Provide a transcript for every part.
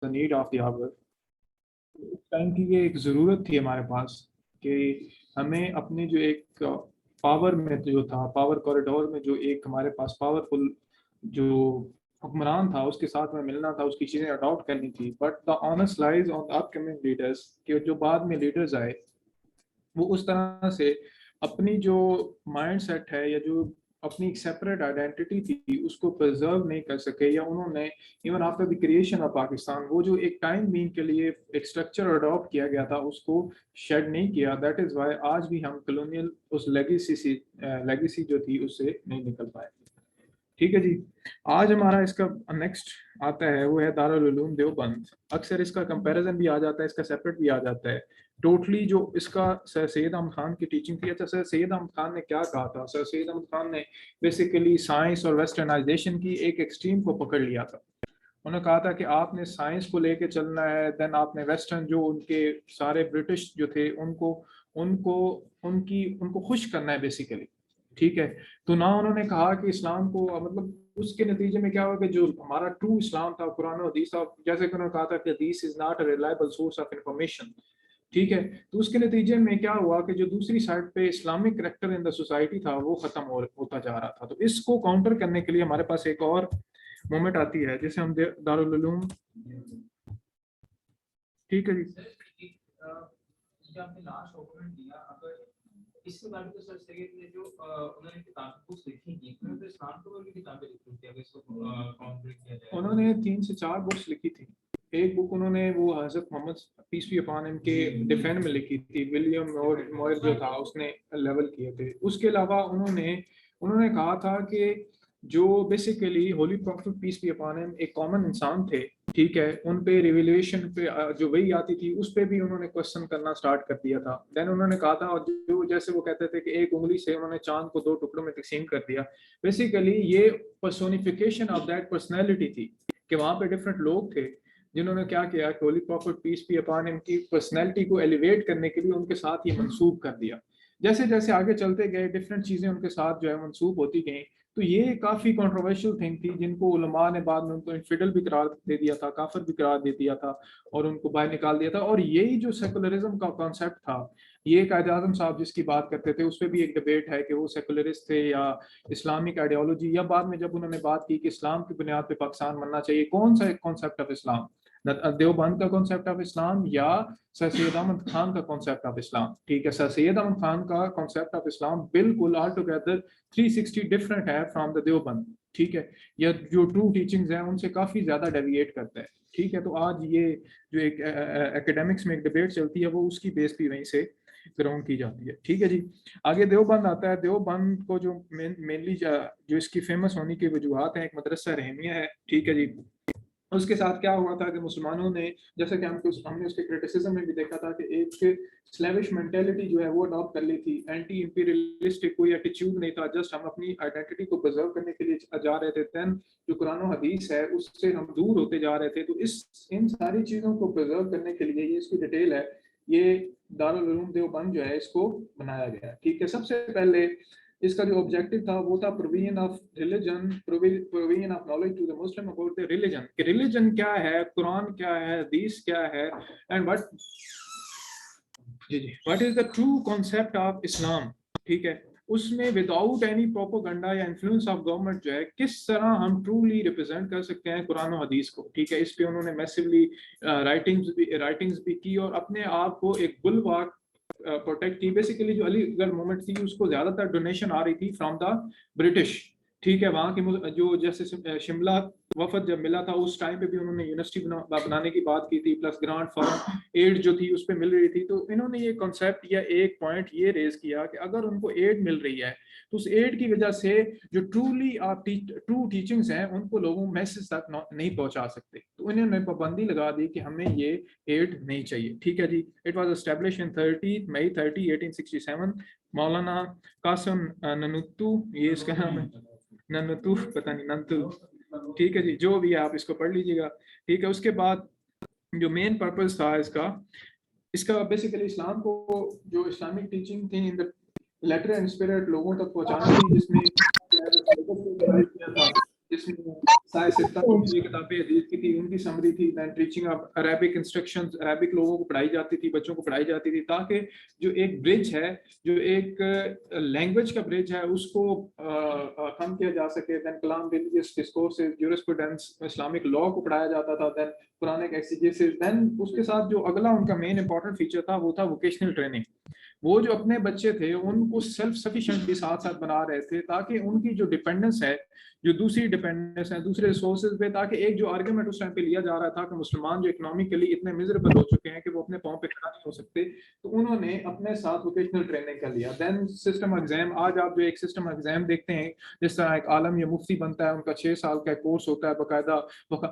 The need of the hour. उस time की ये एक ज़रूरत थी हमारे पास कि हमें अपने जो एक पावर में जो था, पावर कॉरिडोर में जो एक हमारे पास पावरफुल जो हुक्मरान था उसके साथ में मिलना था, उसकी चीज़ें अडॉप्ट करनी थी। But the honest lies on the upcoming leaders कि जो बाद में लीडर्स आए वो उस तरह से अपनी जो माइंड सेट है या जो अपनी एक सेपरेट आइडेंटिटी थी उसको प्रिजर्व नहीं कर सके, या उन्होंने even after the creation of Pakistan वो जो एक टाइम बीइंग के लिए एक स्ट्रक्चर अडॉप्ट किया गया था उसको शेड नहीं किया। दैट इज वाई आज भी हम कॉलोनियल उस लेगेसी जो थी उससे नहीं निकल पाए। ठीक है जी। आज हमारा इसका नेक्स्ट आता है वो है दारुल उलूम देवबंद। अक्सर इसका कंपैरिजन भी आ जाता है, इसका सेपरेट भी आ जाता है। टोटली जो इसका सर सैयद अहमद खान की टीचिंग थी। अच्छा, सर सैयद अहमद खान ने क्या कहा था? सर सैयद अहमद खान ने बेसिकली साइंस और वेस्टर्नाइजेशन की एक एक्सट्रीम को पकड़ लिया था। उन्होंने कहा था कि आपने साइंस को लेके चलना है, देन आपने वेस्टर्न जो उनके सारे ब्रिटिश जो थे उनको उनको उनको खुश करना है बेसिकली। ठीक है। तो ना उन्होंने कहा कि इस्लाम को मतलब उसके नतीजे में क्या हुआ कि जो हमारा ट्रू इस्लाम था कुरान और हदीस था, जैसे कि उन्होंने कहा था कि हदीस is not a reliable source of information. ठीक है। तो उसके नतीजे में क्या हुआ कि जो दूसरी साइड पे Islamic character in the society था वो खत्म होता जा रहा था। तो इसको काउंटर करने के लिए हमारे पास एक और मोमेंट आती है जिसे हम दारुल उलूम। ठीक है जी। आपने लास्ट डॉक्यूमेंट दिया, अगर इसके बारे में तो सर सैयद ने जो उन्होंने किताब बुक्स लिखी थी, उन्होंने तो इस्लाम के ऊपर भी किताबें लिखी थी, अगर इसको काउंटर किया जाए। उन्होंने 3 से 4 बुक्स लिखी थी। एक बुक उन्होंने वो हजरत Muhammad peace be upon him के डिफेंड में लिखी थी, विलियम मॉयर जो था उसने लेवल किए थे। उसके अलावा उन्होंने उन्होंने कहा था कि जो basically holy prophet peace be upon him एक कॉमन इंसान थे। ठीक है। उन पे रिविलेशन पे जो वही आती थी उस पे भी उन्होंने क्वेश्चन करना स्टार्ट कर दिया था। देन उन्होंने कहा था, और जो जैसे वो कहते थे कि एक उंगली से उन्होंने चांद को 2 टुकड़ों में तकसीम कर दिया। बेसिकली ये पर्सोनिफिकेशन ऑफ दैट पर्सनैलिटी थी कि वहां पे डिफरेंट लोग थे जिन्होंने क्या किया कि holy prophet peace be upon him की पर्सनैलिटी को एलिवेट करने के लिए उनके साथ ये मंसूब कर दिया। जैसे जैसे आगे चलते गए डिफरेंट चीजें उनके साथ जो है मंसूब होती गई। तो ये काफी कंट्रोवर्शियल थिंग थी जिनको उलमा ने बाद में उनको इनफिडल भी करार दे दिया था, काफिर भी करार दे दिया था और उनको बाहर निकाल दिया था। और यही जो सेकुलरिज्म का कॉन्सेप्ट था, ये कायद आजम साहब जिसकी बात करते थे उस पर भी एक डिबेट है कि वो सेकुलरिस्ट थे या इस्लामिक आइडियोलॉजी, या बाद में जब उन्होंने बात की कि इस्लाम की बुनियाद पे पाकिस्तान बनना चाहिए, कौन सा एक कॉन्सेप्ट ऑफ इस्लाम, देवबंद का कॉन्सेप्ट ऑफ इस्लाम या सर सैयद अहमद खान का कॉन्सेप्ट ऑफ इस्लाम। ठीक है। सर सैयद अहमद खान का कॉन्सेप्ट ऑफ इस्लाम बिल्कुल ऑल टुगेदर 360 डिफरेंट है फ्रॉम द देवबंद। ठीक है। या जो ट्रू टीचिंग्स हैं उनसे काफी ज्यादा डेविएट करता है। ठीक है। तो आज ये जो एक एकेडमिक्स में एक डिबेट चलती है वो उसकी बेस भी वहीं से ग्राउंड की जाती है। ठीक है जी। आगे देवबंद आता है। देवबंद को जो मेनली जो इसकी फेमस होने की वजूहत है, एक मदरसा रहमिया है। ठीक है जी। उसके साथ क्या हुआ था कि मुसलमानों ने, जैसे कि हमने उसके क्रिटिसिज्म में भी देखा था कि एक स्लेविश मेंटेलिटी जो है वो अडॉप्ट कर ली थी। एंटी इंपीरियलिस्टिक कोई एटीट्यूड नहीं था, जस्ट हम अपनी आइडेंटिटी को प्रिजर्व करने के लिए जा रहे थे। देन जो कुरान और हदीस है उससे हम दूर होते जा रहे थे। तो इन सारी चीज़ों को प्रिजर्व करने के लिए ये इसकी डिटेल है, ये दारुल उलूम देवबंद जो है इसको बनाया गया। ठीक है। सबसे पहले इसका जो ऑब्जेक्टिव था वो था provision of religion, provision of knowledge to the Muslim about the religion. कि रिलीजन क्या है, कुरान क्या है, हदीस क्या है, and what is the true concept of Islam. ठीक है। उसमें विदाउट एनी प्रोपोगंडा या इन्फ्लुएंस ऑफ गवर्नमेंट जो है किस तरह हम ट्रूली रिप्रेजेंट कर सकते हैं कुरान और हदीस को। ठीक है। इस पे उन्होंने मैसिवली राइटिंग्स भी की और अपने आप को एक बुलवाक प्रोटेक्ट की। बेसिकली जो अलीगढ़ मूवमेंट थी उसको ज्यादातर डोनेशन आ रही थी फ्रॉम द ब्रिटिश। ठीक है। वहाँ के जो जैसे शिमला वफद जब मिला था उस टाइम पे भी उन्होंने यूनिवर्सिटी बनाने की बात की थी, प्लस ग्रांट फॉर एड जो थी उस पर मिल रही थी। तो इन्होंने ये कॉन्सेप्ट या एक पॉइंट ये रेज किया कि अगर उनको एड मिल रही है तो उस एड की वजह से जो ट्रू टीचिंग्स हैं उनको लोगों मैसेज तक नहीं पहुंचा सकते। तो इन्होंने पाबंदी लगा दी कि हमें ये एड नहीं चाहिए। ठीक है जी। इट वाज एस्टैब्लिश इन 30 मई 30 1867। मौलाना कासिम ननुतू, ये इसका नाम है, ननुतू पता नहीं, नंतू। ठीक है जी। जो भी है आप इसको पढ़ लीजिएगा। ठीक है। उसके बाद जो मेन पर्पस था इसका इसका बेसिकली इस्लाम को, जो इस्लामिक टीचिंग थी in the letter and spirit लोगों तक पहुंचाना थी, जिसमें किया था जिसमें साय सित्ता की किताबें हदीस की थी, उनकी समरी थी। Then teaching of Arabic instructions, Arabic लोगों को पढ़ाई जाती थी, बच्चों को पढ़ाई जाती थी, ताकि जो एक ब्रिज है, जो एक लैंग्वेज का ब्रिज है, उसको कम किया जा सके। दैन कलाम, religious discourses, jurisprudence, Islamic law को पढ़ाया जाता था। Then Quranic एक्सीजेसिस। दैन उसके साथ जो अगला उनका मेन इंपॉर्टेंट फीचर था वो था वोकेशनल ट्रेनिंग। वो जो अपने बच्चे थे उनको सेल्फ सफिशिएंट भी साथ साथ बना रहे थे, ताकि उनकी जो डिपेंडेंस है, जो दूसरी डिपेंडेंस है दूसरे रिसोर्सेज पे, ताकि एक जो आर्गुमेंट उस टाइम पे लिया जा रहा था कि मुसलमान जो इकोनॉमिकली इतने मिजरेबल हो चुके हैं कि वो अपने पांव पे खड़ा नहीं हो सकते, तो उन्होंने अपने साथ वोकेशनल ट्रेनिंग कर लिया। देन सिस्टम एग्जाम, आज आप जो एक सिस्टम एग्जाम देखते हैं, जिस तरह एक आलम या मुफ्ती बनता है, उनका 6 साल का कोर्स होता है, बाकायदा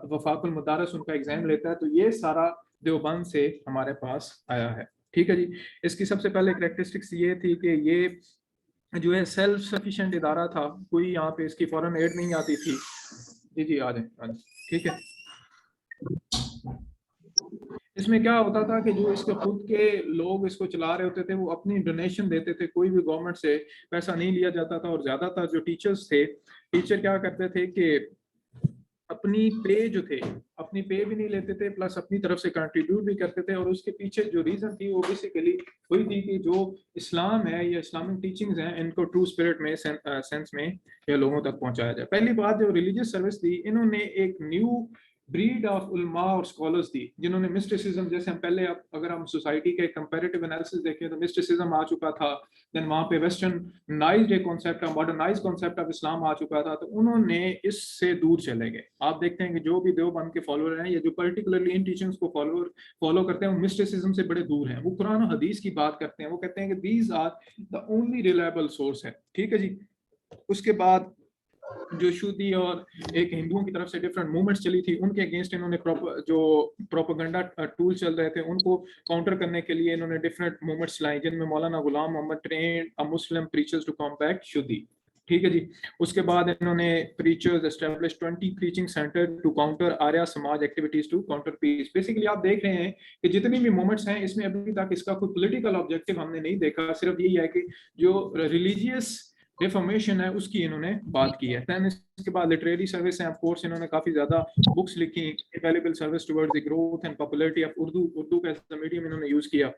वफाकुल मदारस उनका एग्जाम लेता है, तो ये सारा देवबंद से हमारे पास आया है। ठीक है जी। इसकी सबसे पहले करेक्टरिस्टिक्स ये थी कि ये जो है सेल्फ सफिशिएंट इदारा था, कोई यहाँ पे इसकी फॉरेन एड नहीं आती थी। जी जी आ जाए। ठीक है। इसमें क्या होता था कि जो इसके खुद के लोग इसको चला रहे होते थे, वो अपनी डोनेशन देते थे, कोई भी गवर्नमेंट से पैसा नहीं लिया जाता था। और ज्यादातर जो टीचर्स थे, टीचर क्या करते थे कि अपनी पे जो थे, अपनी पे भी नहीं लेते थे, प्लस अपनी तरफ से कंट्रीब्यूट भी करते थे। और उसके पीछे जो रीजन थी वो बेसिकली वही थी कि जो इस्लाम है या इस्लामिक टीचिंग्स हैं, इनको ट्रू स्पिरिट में सेंस में या लोगों तक पहुंचाया जाए। पहली बात, जो रिलीजियस सर्विस दी, इन्होंने एक न्यू ब्रीड ऑफ उलमा और स्कॉलर्स दी, जिन्होंने मिस्टिसिज्म, जैसे हम पहले अगर हम सोसाइटी के कंपैरेटिव एनालिसिस देखें तो मिस्टिसिज्म आ चुका था। देन वहां पे वेस्टर्नाइज्ड एक concept, modernise concept of Islam आ चुका था, तो उन्होंने इससे दूर चले गए। आप देखते हैं कि जो भी देवबंद के फॉलोअर हैं, या जो पर्टिकुलरली इन टीचिंग्स को फॉलो करते हैं, वो मिस्टिसिज्म से बड़े दूर हैं। वो कुरान और हदीस की बात करते हैं, वो कहते हैं कि these are the only reliable source है। ठीक है जी। उसके बाद जो शूदी और एक हिंदुओं की तरफ से डिफरेंट मूवमेंट्स चली थी, उनके अगेंस्ट इन्होंने जो प्रोपेगेंडा टूल चल रहे थे, उनको काउंटर करने के लिए इन्होंने डिफरेंट मूवमेंट्स चलाई, जिनमें Maulana Ghulam Mohammad train a Muslim preachers to combat Shuddhi. ठीक है जी। उसके बाद इन्होंने preachers establish 20 preaching centre to counter Arya Samaj activities to counter peace. Basically आप देख रहे हैं कि जितनी भी मूवमेंट्स हैं, इसमें अभी तक इसका कोई पॉलिटिकल ऑब्जेक्टिव हमने नहीं देखा, सिर्फ यही है कि जो रिलीजियस रिफॉर्मेशन है उसकी इन्होंने बात की है। दैन इसके बाद लिटरेरी सर्विस है, ऑफ कोर्स इन्होंने काफी ज्यादा बुक्स लिखी, available service towards the growth and popularity of Urdu का एज अ मीडियम इन्होंने यूज किया।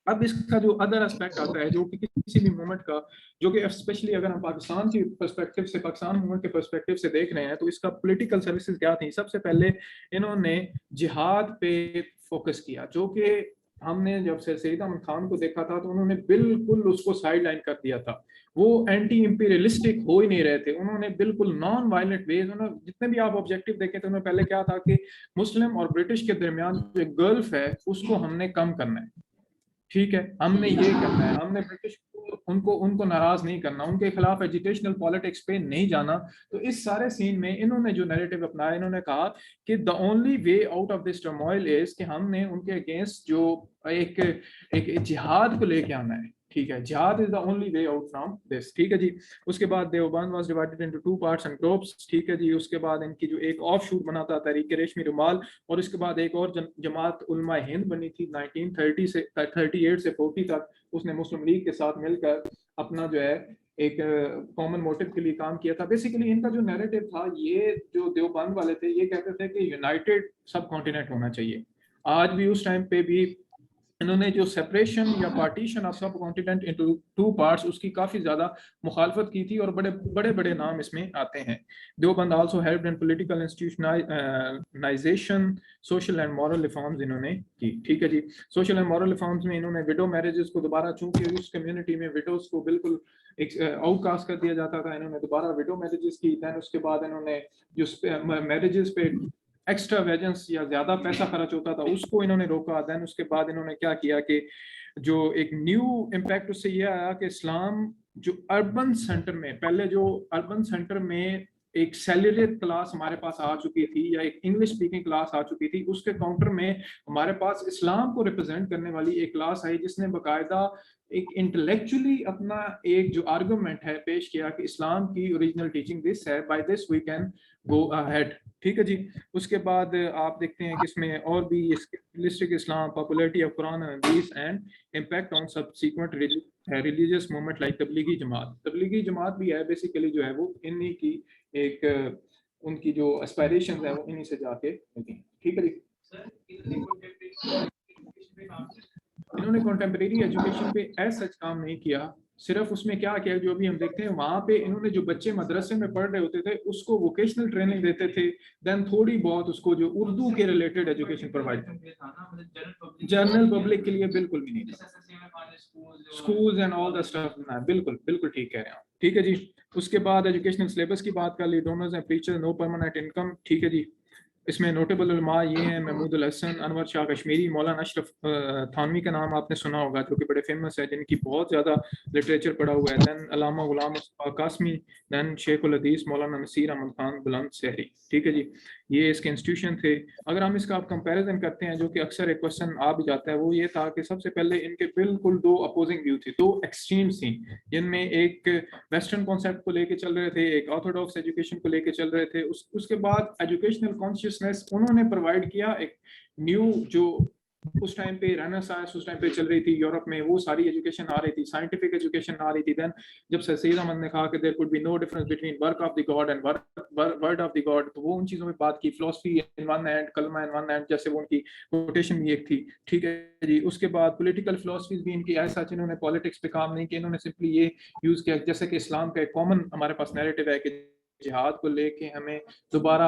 अब इसका जो अदर एस्पेक्ट आता है, जो कि किसी भी मूवमेंट का, जो कि स्पेशली अगर हम पाकिस्तान की पर्सपेक्टिव से, पाकिस्तान मूवमेंट के पर्सपेक्टिव से देख रहे हैं, तो इसका पॉलिटिकल सर्विसेज क्या थी। सबसे पहले इन्होंने जिहाद पे फोकस किया, जो कि हमने जब से सईद अहमद खान को देखा था तो उन्होंने बिल्कुल उसको साइड लाइन कर दिया था। वो एंटी इंपीरियलिस्टिक हो ही नहीं रहे थे, उन्होंने बिल्कुल नॉन वायलेंट वेज, उन्होंने जितने भी आप ऑब्जेक्टिव देखें तो उन्होंने पहले क्या था कि मुस्लिम और ब्रिटिश के दरमियान जो गल्फ है उसको हमने कम करना है। ठीक है, हमने ये करना है, हमने ब्रिटिश को उनको उनको नाराज नहीं करना, उनके खिलाफ एजुकेशनल पॉलिटिक्स पे नहीं जाना। तो इस सारे सीन में इन्होंने जो नैरेटिव अपनाया, इन्होंने कहा कि the only way out of this turmoil is कि हमने उनके अगेंस्ट जो एक एक जिहाद को लेके आना है। ठीक है, जिहाद is the only way out from this. ठीक है जी। उसके बाद Deoband was divided into 2 parts and groups. ठीक है जी। उसके बाद इनकी जो एक ऑफ शूट बना था तहरीक रेशमी रुमाल, और इसके बाद एक और जमात उलमा हिंद बनी थी 1930 से 38 से 40 तक। उसने मुस्लिम लीग के साथ मिलकर अपना जो है एक कॉमन मोटिव के लिए काम किया था। बेसिकली इनका जो नैरेटिव था, ये जो देवबंद वाले थे, ये कहते थे कि यूनाइटेड सब कॉन्टिनेंट होना चाहिए। आज भी उस टाइम पे भी इन्होंने जो सेपरेशन या पार्टीशन ऑफ सब कॉन्टिनेंट इनटू 2 पार्ट्स, उसकी काफी ज्यादा मुखालफत की थी, और बड़े बड़े बड़े नाम इसमें आते हैं। Deoband also helped in political institutionalization, social and moral reforms इन्होंने की। ठीक है जी। सोशल एंड मॉरल रिफॉर्म्स में इन्होंने विडो मैरिजेस को दोबारा, चूंकि उस कम्युनिटी में विडोज को बिल्कुल एक आउटकास्ट कर दिया जाता था, इन्होंने दोबारा विडो मैरिजेस की। दैन उसके बाद इन्होंने जो मैरिजेस पे एक्स्ट्रा वेजेंस या ज्यादा पैसा खर्च होता था उसको इन्होंने रोका। देन उसके बाद इन्होंने क्या किया कि जो एक न्यू इम्पैक्ट उससे ये आया कि इस्लाम जो अर्बन सेंटर में, पहले जो अर्बन सेंटर में एक सैलरीड क्लास हमारे पास आ चुकी थी या एक इंग्लिश स्पीकिंग क्लास आ चुकी थी, उसके काउंटर में हमारे पास इस्लाम को रिप्रेजेंट करने वाली एक क्लास आई, जिसने बाकायदा एक इंटेलेक्चुअली अपना एक जो आर्गुमेंट है पेश किया कि इस्लाम की ओरिजिनल टीचिंग दिस है, by this we can go ahead. ठीक है जी। उसके बाद आप देखते हैं कि इसमें और भी realistic Islam, popularity of Quran and hadith and impact on subsequent religious movement like Tablighi Jamaat. Tablighi Jamaat भी है, बेसिकली जो है वो इन्हीं की एक उनकी जो एस्पायरेशंस है वो इन्हीं से जाके मिलती हैं। ठीक है जी। सर इन्होंने कंटेम्प्रेरी एजुकेशन पे एज सच काम नहीं किया, सिर्फ उसमें क्या किया जो भी हम देखते हैं वहां पे इन्होंने जो बच्चे मदरसे में पढ़ रहे होते थे उसको वोकेशनल ट्रेनिंग देते थे, देन थोड़ी बहुत उसको जो उर्दू के related education provide, general public के लिए बिल्कुल भी नहीं था। Schools and all the stuff, बिल्कुल बिल्कुल ठीक कह रहे हैं। ठीक है जी। उसके बाद एजुकेशनल सिलेबस की बात कर ली, donors and preacher, no permanent income. ठीक है जी। इसमें नोटेबल उलमा ये हैं महमूद अल हसन, अनवर शाह कश्मीरी, मौलाना अशरफ थानवी का नाम आपने सुना होगा जो कि बड़े फेमस है, जिनकी बहुत ज़्यादा लिटरेचर पढ़ा हुआ है। दैन अल्लामा गुलाम मुस्तफ़ा कासमी, दैन शेख उल हदीस मौलाना नसीर अहमद खान बुलंद शहरी। ठीक है जी। ये इसके इंस्टीट्यूशन थे। अगर हम इसका आप कंपैरिजन करते हैं, जो कि अक्सर एक क्वेश्चन आ भी जाता है, वो ये था कि सबसे पहले इनके बिल्कुल दो अपोजिंग व्यू थी, दो एक्सट्रीम्स थी, जिनमें एक वेस्टर्न कॉन्सेप्ट को लेके चल रहे थे, एक ऑर्थोडॉक्स एजुकेशन को लेके चल रहे थे। उसके बाद एजुकेशनल कॉन्शियसनेस उन्होंने प्रोवाइड किया, एक न्यू जो उस टाइम पे रेनेसांस उस टाइम पे चल रही थी यूरोप में, वो सारी एजुकेशन आ रही थी, साइंटिफिक एजुकेशन आ रही थी। देन जब सर सैयद अहमद ने कहा कि there could be no difference between work of the God and word of the God, तो वो उन चीजों में बात की, फिलोसफी इन वन हैंड, कलमा इन वन हैंड, जैसे वो उनकी कोटेशन भी एक थी। ठीक है जी। उसके बाद पॉलिटिकल फिलोसफीज भी इनकी ऐसा, इन्होंने पॉलिटिक्स पे काम नहीं किया, इन्होंने सिंपली ये यूज किया, जैसे कि इस्लाम का एक कॉमन हमारे पास नैरेटिव है कि जिहाद को लेके हमें दोबारा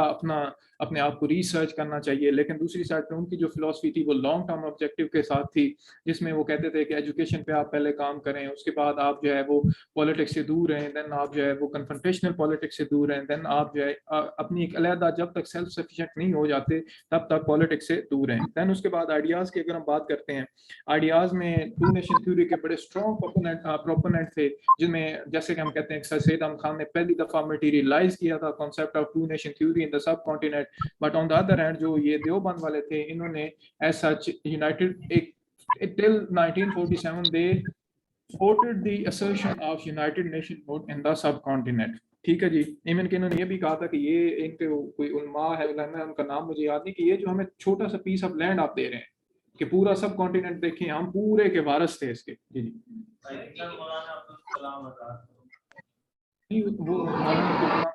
अपने आप को रिसर्च करना चाहिए, लेकिन दूसरी साइड पे उनकी जो फिलॉसफी थी वो लॉन्ग टर्म ऑब्जेक्टिव के साथ थी, जिसमें वो कहते थे कि एजुकेशन पे आप पहले काम करें, उसके बाद आप जो है वो पॉलिटिक्स से दूर रहें, देन आप जो है वो कन्फ्रंटेशनल पॉलिटिक्स से दूर रहें, देन आप जो है अपनी एक अलहदा, जब तक सेल्फ सफिशिएंट नहीं हो जाते तब तक पॉलिटिक्स से दूर रहें। देन उसके बाद आइडियाज की अगर हम बात करते हैं, आइडियाज में टू नेशन थ्योरी के बड़े स्ट्रॉन्ग प्रोपोनेंट थे, जिनमें जैसे कि हम कहते हैं सर सैयद अहमद खान ने पहली दफा मटेरियलाइज किया था concept of two nation theory in the subcontinent. But on the other hand जो ये देवबंद वाले थे, इन्होंने एज सच यूनाइटेड एक till 1947 they supported the assertion of United Nationhood in the subcontinent। ठीक है जी। इवन के इन्होंने ये भी कहा था कि ये इनके कोई उलमा है, उनका नाम मुझे याद नहीं, कि ये जो हमें छोटा सा पीस ऑफ लैंड आप दे रहे हैं कि पूरा सब कॉन्टिनेंट देखें, हम पूरे के वारिस थे इसके। जी जी। नहीं, वो मौलाना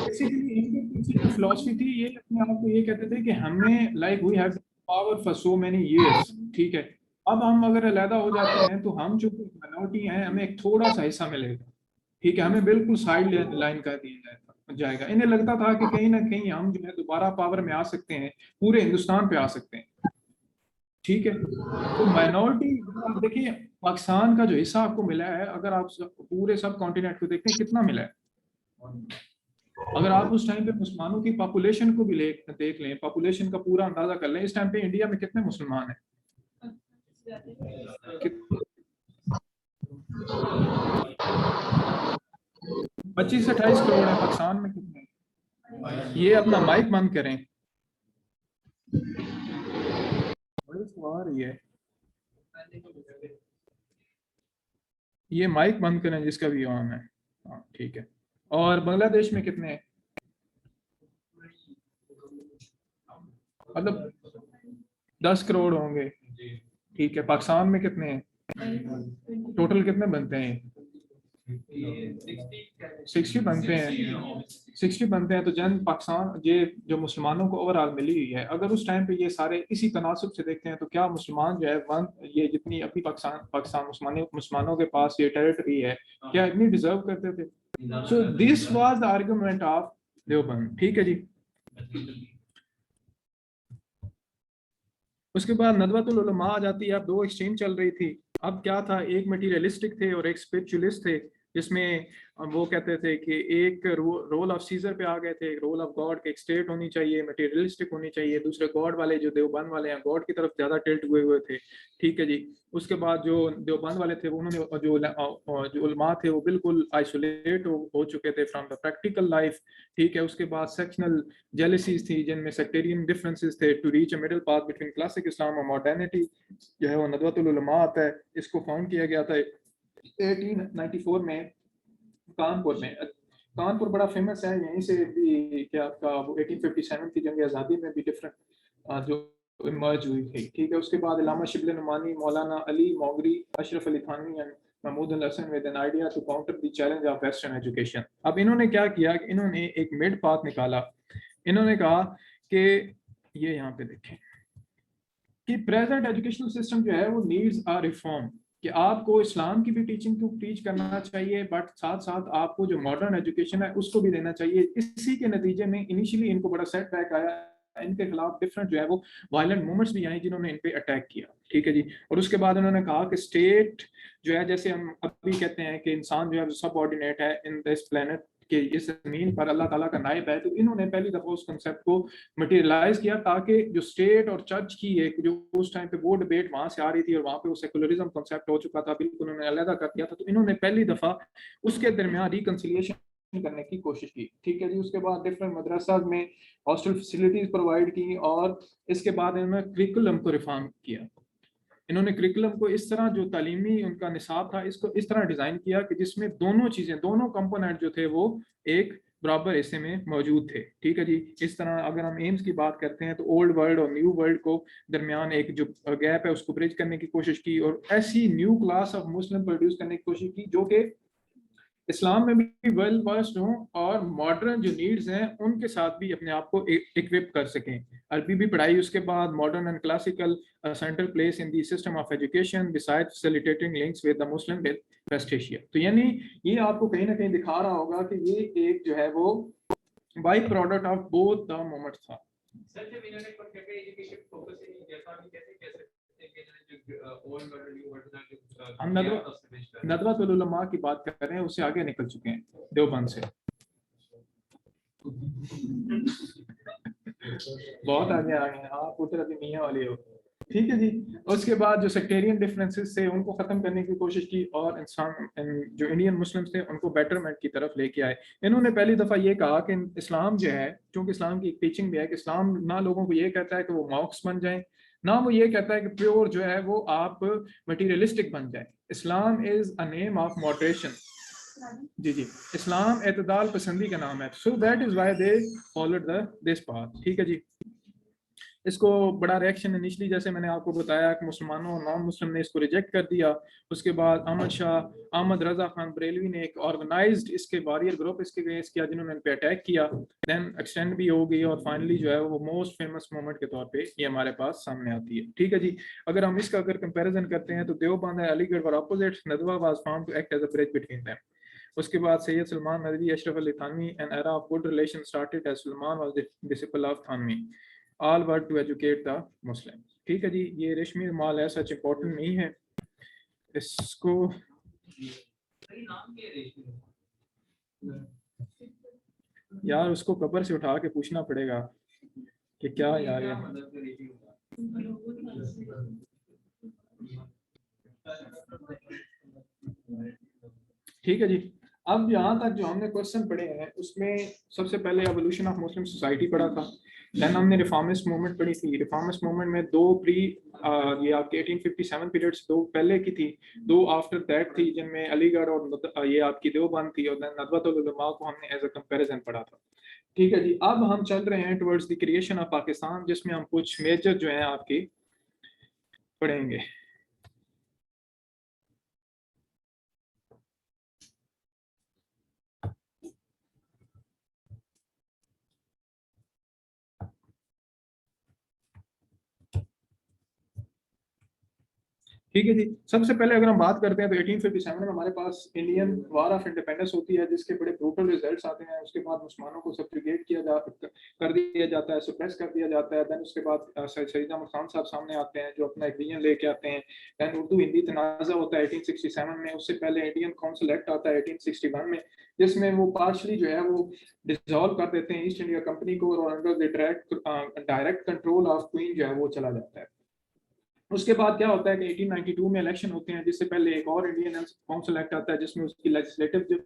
बेसिकली इनके पीछे जो फिलॉसफी थी, ये अपने आप को ये कहते थे कि हमें like we have power for so many years. ठीक है। अब हम अगर अलहदा हो जाते हैं तो हम जो माइनॉरिटी हैं, हमें एक थोड़ा सा हिस्सा मिलेगा। ठीक है। हमें बिल्कुल साइड लाइन कर दिया जाएगा। इन्हें लगता था कि कहीं ना कहीं हम जो है दोबारा पावर में आ सकते हैं, पूरे हिंदुस्तान पे आ सकते हैं। ठीक है। तो माइनॉरिटी आप देखिए, पाकिस्तान का जो हिस्सा आपको मिला है, अगर आप पूरे सब कॉन्टिनेंट को देखते हैं कितना मिला है, अगर आप उस टाइम पे मुसलमानों की पॉपुलेशन को भी देख लें, पॉपुलेशन का पूरा अंदाजा कर लें, इस टाइम पे इंडिया में कितने मुसलमान हैं? 25 से 28 करोड़ है। पाकिस्तान में कितने हैं? ये अपना माइक बंद करें, आ रही है, ये माइक बंद करें जिसका भी ऑन है। हाँ ठीक है। और बांग्लादेश में कितने हैं? मतलब 10 करोड़ होंगे। ठीक है। पाकिस्तान में कितने हैं? टोटल कितने बनते हैं? 60 बनते हैं। 60 बनते हैं। तो जन पाकिस्तान ये जो मुसलमानों को ओवरऑल मिली हुई है, अगर उस टाइम पे ये सारे इसी तनासब से देखते हैं, तो क्या मुसलमान जो है वन ये जितनी अभी पाकिस्तान मुसलमानों के पास ये टेरिटरी है, क्या इतनी डिजर्व करते थे? So this was the argument of Deoband. ठीक है जी। उसके बाद नदवतुल उलमा आ जाती है। अब दो एक्सचेंज चल रही थी। अब क्या था, एक मटीरियलिस्टिक थे और एक स्पिरिचुअलिस्ट थे, जिसमें वो कहते थे कि एक रोल ऑफ सीजर पे आ गए थे, रोल ऑफ गॉड के, एक स्टेट होनी चाहिए, मटेरियलिस्टिक होनी चाहिए। दूसरे गॉड वाले जो देवबंद वाले हैं, गॉड की तरफ ज्यादा टिल्ट हुए थे। ठीक है जी। उसके बाद जो देवबंद वाले थे, उन्होंने जो उलमा थे वो बिल्कुल आइसोलेट हो चुके थे फ्रॉम द प्रैक्टिकल लाइफ। ठीक है। उसके बाद सेक्शनल जेलिसीज थी, जिनमें सेक्टेरियन डिफरेंसेस थे, to reach a middle path between classic Islam और मॉडर्निटी, जो है वो नदवतुल उलमा आता है। इसको फाउंड किया गया था 1894 में कानपुर में। कानपुर बड़ा फेमस है, यहीं से भी क्या आपका वो 1857 की जंग आज़ादी में भी डिफरेंट जो इमर्ज हुई थी, ठीक है। उसके बाद अल्लामा Shibli Nomani, Maulana Ali Monghyri, Ashraf Ali Thanvi and Mahmud al Hasan with an idea to counter the challenge of western education. अब इन्होंने क्या किया कि इन्होंने एक मिड पाथ निकाला। इन्होंने कहा कि ये यहाँ पे देखें कि प्रेजेंट एजुकेशनल सिस्टम जो है वो नीड्स अ रिफॉर्म, कि आपको इस्लाम की भी टीचिंग को टीच करना चाहिए, बट साथ साथ आपको जो मॉडर्न एजुकेशन है उसको भी देना चाहिए। इसी के नतीजे में इनिशियली इनको बड़ा सेटबैक आया, इनके खिलाफ डिफरेंट जो है वो वायलेंट मूवमेंट्स भी आए जिन्होंने इन पे अटैक किया, ठीक है जी। और उसके बाद उन्होंने कहा कि स्टेट जो है, जैसे हम अभी कहते हैं कि इंसान जो है सब ऑर्डिनेट है इन दिस प्लेनेट, कि इस जमीन पर अल्लाह ताला का नायब है, तो इन्होंने पहली दफा उस कंसेप्ट को मटेरियलाइज किया, ताकि जो स्टेट और चर्च की एक जो उस टाइम पे वो डिबेट वहां से आ रही थी और वहां पे वो सेकुलरिज्म कंसेप्ट हो चुका था, बिल्कुल उन्होंने अलग कर दिया था। तो इन्होंने पहली दफा उसके दरमियान रिकंसिलिएशन करने की कोशिश की, ठीक है जी। उसके बाद डिफरेंट मदरसा में हॉस्टल फैसिलिटीज प्रोवाइड की, और इसके बाद इन्होंने करिकुलम को रिफॉर्म किया। इन्होंने करिकुलम को इस तरह, जो तालीमी उनका निसाब था, इसको इस तरह डिजाइन किया कि जिसमें दोनों चीजें, दोनों कंपोनेंट जो थे वो एक बराबर हिस्से में मौजूद थे, ठीक है जी। इस तरह अगर हम एम्स की बात करते हैं तो ओल्ड वर्ल्ड और न्यू वर्ल्ड को दरमियान एक जो गैप है उसको ब्रिज करने की कोशिश की, और ऐसी new class of Muslim produce करने की कोशिश की जो कि इस्लाम में भी वेल वर्स्ड हों और मॉडर्न जो नीड्स हैं उनके साथ भी अपने आप को इक्विप कर सकें। अरबी भी पढ़ाई, उसके बाद modern and classical central place in the system of education beside facilitating links with the Muslim with West Asia. तो यानी ये आपको कहीं ना कहीं दिखा रहा होगा कि ये एक जो है वो by product of both the moment था। सर जब इन्होंने कंप्यूटर एजुकेशन फोकस ही नहीं किया था, अभी कैसे कह सकते हैं कि जो ओल्ड वर्ल्ड न्यू वर्ल्ड का हम नदवतुल उलमा की बात कर रहे हैं, उससे आगे निकल चुके हैं देवबंद से, बहुत आगे आ गए हैं आप, उधर अभी मियाँ वाले हो, ठीक है जी। उसके बाद जो सेक्टेरियन डिफरेंसेस थे उनको खत्म करने की कोशिश की, और इंसान जो इंडियन मुस्लिम्स थे उनको बेटरमेंट की तरफ लेके आए। इन्होंने पहली दफा ये कहा कि इस्लाम जो है, क्योंकि इस्लाम की एक टीचिंग भी है कि इस्लाम ना लोगों को ये कहता है कि वो मॉक्स बन जाए, ना वो ये कहता है कि प्योर जो है वो आप मटीरियलिस्टिक बन जाए। Islam is a name of moderation, जी जी, इस्लाम एतदाल पसंदी का नाम है। So that is why they followed this path, ठीक है जी। इसको बड़ा रिएक्शन इनिशली, जैसे मैंने आपको बताया कि मुसलमानों और नॉन मुस्लिम ने इसको रिजेक्ट कर दिया। उसके बाद अहमद रजा खान बरेलवी ने एक ऑर्गेनाइज्ड इसके वॉरियर ग्रुप इसके अगेंस्ट किया, जिन्होंने इन पे अटैक किया, देन एक्सटेंड भी हो गई, और फाइनली जो है वो मोस्ट फेमस मोमेंट के तौर पे ये हमारे पास सामने आती है, ठीक है जी। अगर हम इसका अगर कंपैरिजन करते हैं तो देवबंद है, Aligarh were opposite, Nadwa was found to act as a bridge between them. उसके बाद Syed Salman Nadvi, Ashraf Ali Thanvi, an era of good relation started as Salman was the disciple of Thanvi, all work to educate the Muslim, ठीक है जी। ये रेशमी रुमाल है, सच इंपॉर्टेंट नहीं है इसको, यार उसको कब्र से उठा के पूछना पड़ेगा कि क्या यार है। ठीक है जी। अब यहाँ तक जो हमने क्वेश्चन पढ़े हैं उसमें सबसे पहले एवोल्यूशन ऑफ मुस्लिम सोसाइटी पढ़ा था, देन हमने रिफॉर्मिस्ट मूवमेंट पढ़ी थी। रिफॉर्मिस्ट मूवमेंट में दो प्री ये आपके 1857 पीरियड्स, दो पहले की थी, दो आफ्टर दैट थी, जिनमें अलीगढ़ और ये आपकी देवबंद थी, और देन नदवतुल उलमा को हमने एज अ कंपैरिजन पढ़ा था, ठीक है जी। अब हम चल रहे हैं towards the creation of Pakistan, जिसमें हम कुछ मेजर जो हैं आपके पढ़ेंगे। ठीक है जी। सबसे पहले अगर हम बात करते हैं तो 1857 में हमारे पास इंडियन वार ऑफ इंडिपेंडेंस होती है, जिसके बड़े ब्रूटल रिजल्ट्स आते हैं। उसके बाद मुसलमानों को सब्जुगेट कर दिया जाता है, सप्रेस कर दिया जाता है। देन उसके बाद सईद अहमद खान साहब सामने आते हैं जो अपना एक विजन लेके आते हैं। देन उर्दू हिंदी तनाज़ा होता है 1867 में। उससे पहले इंडियन काउंसिल एक्ट आता है 1861 में, जिसमें वो पार्शली जो है वो डिसॉल्व कर देते हैं ईस्ट इंडिया कंपनी को, और under the direct control of queen जो है वो चला जाता है। उसके बाद क्या होता है कि 1892 में इलेक्शन होते हैं, जिससे पहले एक और इंडियन काउंसिल एक्ट आता है, जिसमें उसकी लेजिस्लेटिव जो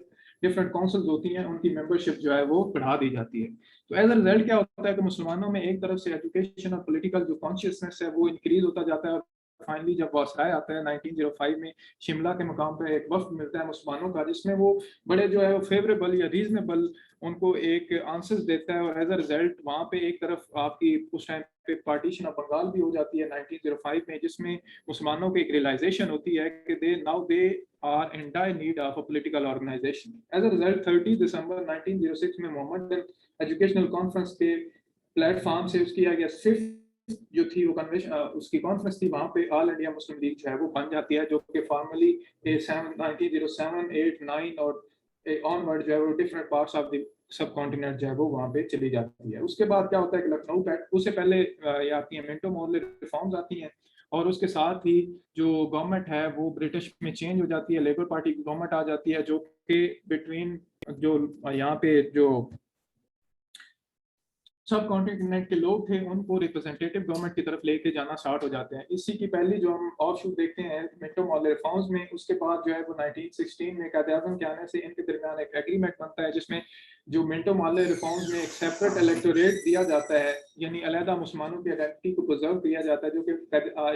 डिफरेंट काउंसिल्स होती हैं उनकी मेंबरशिप जो है वो बढ़ा दी जाती है। तो एज अ रिजल्ट क्या होता है कि मुसलमानों में एक तरफ से एजुकेशन और पॉलिटिकल जो कॉन्शियसनेस है वो इंक्रीज होता जाता है, फाइनली जब वासराय आता है 1905 में, शिमला के मुकाम पे एक वफ्द मिलता है मुसलमानों का, जिसमें वो बड़े जो है वो फेवरेबल या रीजनेबल उनको एक आंसर्स देता है, और एज अ रिजल्ट वहाँ पे एक तरफ आपकी उस टाइम पे पार्टीशन ऑफ बंगाल भी हो जाती है 1905 में, जिसमें मुसलमानों को एक रियलाइजेशन होती है कि दे are in dire need of a political organization. As a result, 30 दिसंबर 1906 में मोहम्मदन एजुकेशनल कॉन्फ्रेंस के प्लेटफॉर्म से उसकी आई गेस फिफ्थ जो थी वो कन्वेंशन उसकी कॉन्फ्रेंस थी, वहाँ पे ऑल इंडिया मुस्लिम लीग जो है वो बन जाती है, जो कि फॉर्मली 1907, 8, 9 और ऑनवर्ड जो है वो डिफरेंट पार्ट्स ऑफ द सब कॉन्टिनेंट जो है वो वहाँ पे चली जाती है। उसके बाद क्या होता है कि लखनऊ पैक्ट, उससे पहले ये आती है मिंटो मोरले रिफॉर्म्स आती हैं, और उसके साथ ही जो गवर्नमेंट है वो ब्रिटिश में चेंज हो जाती है, लेबर पार्टी की गवर्नमेंट आ जाती है, जो कि बिटवीन जो यहाँ पे जो सब कॉन्टिनेंट के लोग थे उनको रिप्रेजेंटेटिव गवर्नमेंट की तरफ लेके जाना स्टार्ट हो जाते हैं। इसी की पहली जो हम ऑफशूट देखते हैं मिंटो मोरले रिफॉर्म्स में, उसके बाद जो है वो 1916 में कायद-ए-आज़म के आने से इनके दरमियान एक एग्रीमेंट बनता है, जिसमें जो मिंटो मोरले रिफॉर्म्स में एक सेपरेट इलेक्टोरेट दिया जाता है, यानी अलहदा मुसलमानों की आइडेंटिटी को प्रिजर्व किया जाता है, जो कि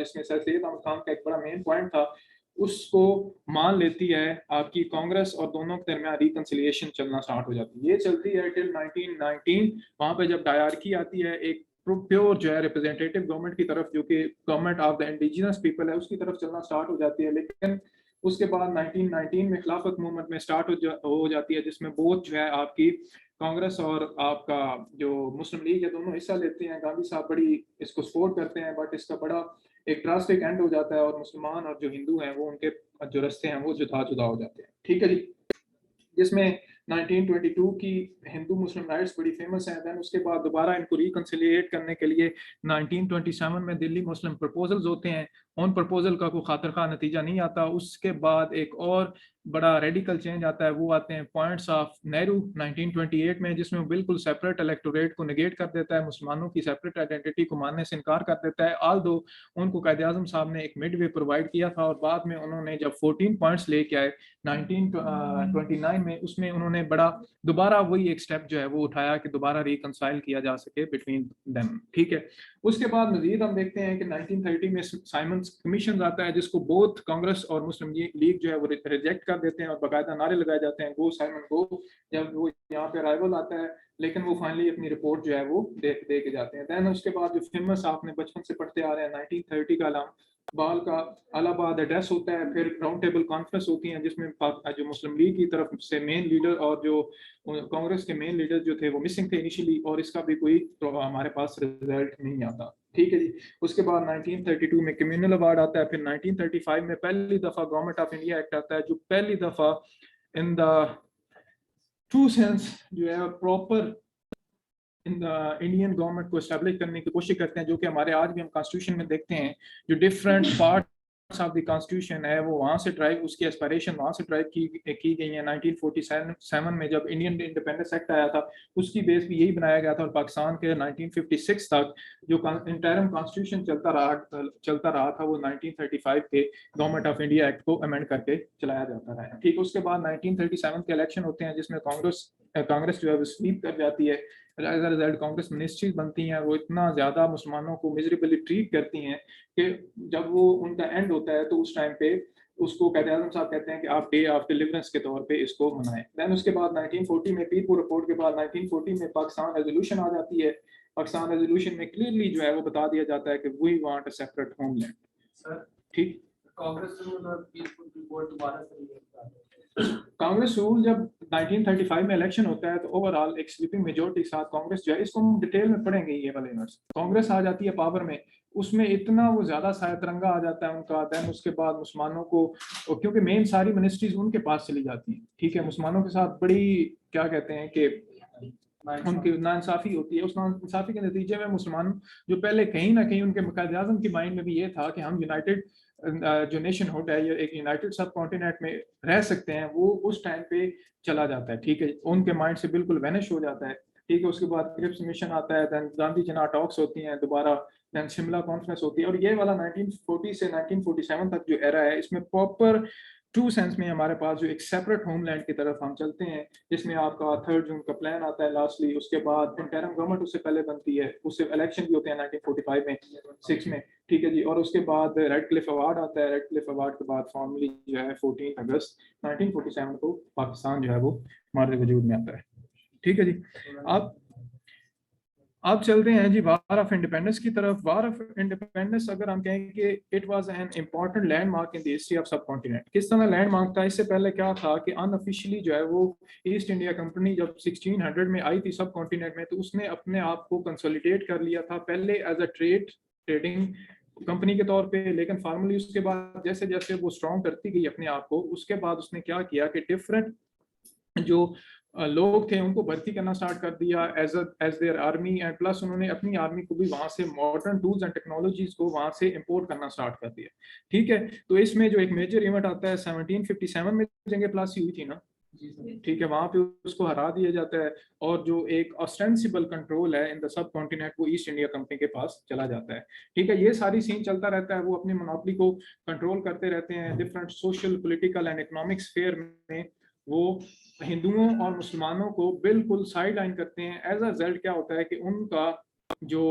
इसमें सर सैयद अहमद खान का एक बड़ा मेन पॉइंट था। उसको मान लेती है आपकी कांग्रेस, और दोनों के दरमियान रिकंसिलिएशन चलना स्टार्ट हो जाती है। ये चलती है टिल 1919। वहां पे जब डायरकी आती है एक प्योर जो है रिप्रेजेंटेटिव गवर्नमेंट की तरफ, जो कि government of the indigenous people है, उसकी तरफ चलना स्टार्ट हो जाती है। लेकिन उसके बाद 1919 में खिलाफत मूवमेंट में स्टार्ट हो जाती है, जिसमें बोथ जो है आपकी कांग्रेस और आपका जो मुस्लिम लीग है दोनों हिस्सा लेते हैं। गांधी साहब बड़ी इसको सपोर्ट करते हैं, बट इसका बड़ा एक ड्रास्टिक एंड हो जाता है, और मुसलमान और जो हिंदू हैं वो उनके जो रास्ते हैं वो जुदा जुदा हो जाते हैं। ठीक है जी, जिसमें 1922 की हिंदू मुस्लिम राइट्स बड़ी फेमस है। देन उसके बाद दोबारा इनको रिकंसिलिएट करने के लिए 1927 में दिल्ली मुस्लिम प्रपोजल्स होते हैं, उन प्रपोजल का कोई खातिर खा नतीजा नहीं आता। उसके बाद एक और बड़ा रेडिकल चेंज आता है, वो आते हैं पॉइंट्स ऑफ नेहरू 1928 में, जिसमें बिल्कुल सेपरेट इलेक्टोरेट को निगेट कर देता है, मुसलमानों की सेपरेट आइडेंटिटी को मानने से इनकार कर देता है। आल दो उनको कायद आजम साहब ने एक मिड वे प्रोवाइड किया था, और बाद में उन्होंने जब 14 पॉइंट्स लेके आए 1929 में, उसमें उन्होंने बड़ा दोबारा वही एक स्टेप जो है वो उठाया कि दोबारा रिकंसाइल किया जा सके बिटवीन देम। ठीक है, उसके बाद मजीद हम देखते हैं कि 1930 में साइमंस कमीशन आता है, जिसको बोथ कांग्रेस और मुस्लिम लीग जो है वो रिजेक्ट कर देते हैं, और बाकायदा नारे लगाए जाते हैं गो साइमन गो, जब वो यहाँ पे अराइवल आता है। लेकिन वो फाइनली अपनी रिपोर्ट जो है वो दे के जाते हैं। दैन उसके बाद जो फेमस आपने बचपन से पढ़ते आ रहे हैं 1930 का बाल का अलाहाबाद एड्रेस होता है, फिर राउंड टेबल कॉन्फ्रेंस होती हैं, जिसमें जो मुस्लिम लीग की तरफ से मेन लीडर और जो कांग्रेस के मेन लीडर जो थे वो मिसिंग थे इनिशियली, और इसका भी कोई हमारे पास रिजल्ट नहीं आता। ठीक है जी, उसके बाद 1932 में कम्युनल अवार्ड आता है, फिर 1935 में पहली दफा गवर्नमेंट ऑफ इंडिया एक्ट आता है, जो पहली दफा इन द ट्रू सेंस जो है प्रॉपर इंडियन गवर्नमेंट को एस्टेब्लिश करने की कोशिश करते हैं, जो कि हमारे आज भी हम कॉन्स्टिट्यूशन में देखते हैं। जो different parts of the constitution है वो वहाँ से ड्राइव, उसकी एस्पायरेशन वहाँ से ड्राइव की गई है। 1947 में जब इंडियन इंडिपेंडेंस एक्ट आया था, उसकी बेस भी यही बनाया गया था, और पाकिस्तान के 1956 तक जो इंटरिम कॉन्स्टिट्यूशन चलता रहा था, वो 1935 के गवर्नमेंट ऑफ इंडिया एक्ट को अमेंड करके चलाया जाता रहा। ठीक, उसके बाद 1937 के इलेक्शन होते हैं, जिसमें कांग्रेस जो है वो स्वीप कर जाती है। As a result Congress ministries बनती हैं, वो इतना ज्यादा मुसलमानों को मिजरेबली ट्रीट करती हैं कि जब वो उनका एंड होता है तो उस टाइम पे उसको कायद-ए-आज़म साहब कहते हैं कि आप डे ऑफ डिलीवरेंस के तौर पे इसको मनाएं। दैन उसके बाद 1940 में पीरपुर रिपोर्ट के बाद 1940 में पाकिस्तान रेजोल्यूशन आ जाती है। पाकिस्तान रेजोल्यूशन में क्लियरली जो है वो बता दिया जाता है कि we want a separate homeland. Sir ठीक, कांग्रेस पीरपुर रिपोर्ट दोबारा से कांग्रेस रूल जब 1935 में इलेक्शन होता है तो ओवरऑल एक स्लीपिंग मेजोरिटी के साथ कांग्रेस जो है, इसको हम डिटेल में पढ़ेंगे ये वाले यूनिट्स, कांग्रेस आ जाती है पावर में, उसमें इतना वो ज्यादा सायतरंगा आ जाता है उनका। देन उसके बाद मुसलमानों को, क्योंकि मेन सारी मिनिस्ट्रीज उनके पास चली जाती हैं, ठीक है, मुसलमानों के साथ बड़ी क्या कहते हैं कि उनकी नाइंसाफी होती है। उस नाइंसाफी के नतीजे में मुसलमान जो पहले कहीं ना कहीं उनके कायद-ए-आज़म की माइंड में भी ये था कि हम यूनाइटेड जो नेशन होता है या एक यूनाइटेड सब कॉन्टिनेंट में रह सकते हैं, वो उस टाइम पे चला जाता है। ठीक है, उनके माइंड से बिल्कुल वैनिश हो जाता है। ठीक है, उसके बाद क्रिप्स मिशन आता है, देन गांधी जना टॉक्स होती हैं दोबारा, देन शिमला कॉन्फ्रेंस होती है, और ये वाला 1940 से 1947 तक जो एरा है, इसमें प्रॉपर ट्रू सेंस में हमारे पास जो एक सेपरेट होमलैंड की तरफ हम चलते हैं, जिसमें आपका 3 जून का प्लान आता है लास्टली, उसके बाद इंटरिम गवर्नमेंट उससे पहले बनती है, उससे इलेक्शन भी होते हैं 1945 में 6 में, ठीक है जी, और उसके बाद रेड क्लिफ अवार्ड आता है। रेड क्लिफ अवार्ड के बाद फॉर्मली जो है 14 अगस्त 1947 को पाकिस्तान जो है वो हमारे वजूद में आता है, ठीक है जी। अब चलते हैं जी वार ऑफ इंडिपेंडेंस की तरफ। वार ऑफ इंडिपेंडेंस अगर हम कहें कि it was an important landmark in the history of सब कॉन्टिनेंट। किस तरह लैंडमार्क था? इससे पहले क्या था कि अनऑफिशियली जो है वो ईस्ट इंडिया कंपनी जब 1600 में आई थी सब कॉन्टिनेंट में, तो उसने अपने आप को कंसोलिडेट कर लिया था, पहले एज अ ट्रेडिंग कंपनी के तौर पे, लेकिन फार्मली उसके बाद जैसे जैसे वो स्ट्रॉन्ग करती गई अपने आप को, उसके बाद उसने क्या किया कि डिफरेंट जो लोग थे उनको भर्ती करना स्टार्ट कर दिया as their army, and plus उन्होंने अपनी आर्मी को भी वहां से मॉडर्न टूल्स एंड टेक्नोलॉजीज को वहां से इंपोर्ट करना स्टार्ट कर दिया, ठीक है। तो इसमें जो एक मेजर इवेंट आता है 1757 में जंग प्लासी हुई थी ना, ठीक है, वहां पे उसको हरा दिया जाता है, और जो एक ऑस्टेंसिबल कंट्रोल है इन द सब कॉन्टिनेंट वो ईस्ट इंडिया कंपनी के पास चला जाता है, ठीक है। ये सारी सीन चलता रहता है, वो अपनी मोनोपोली को कंट्रोल करते रहते हैं different social political and economic sphere में। वो हिंदुओं और मुसलमानों को बिल्कुल साइड लाइन करते हैं। एज अ रिजल्ट क्या होता है कि उनका जो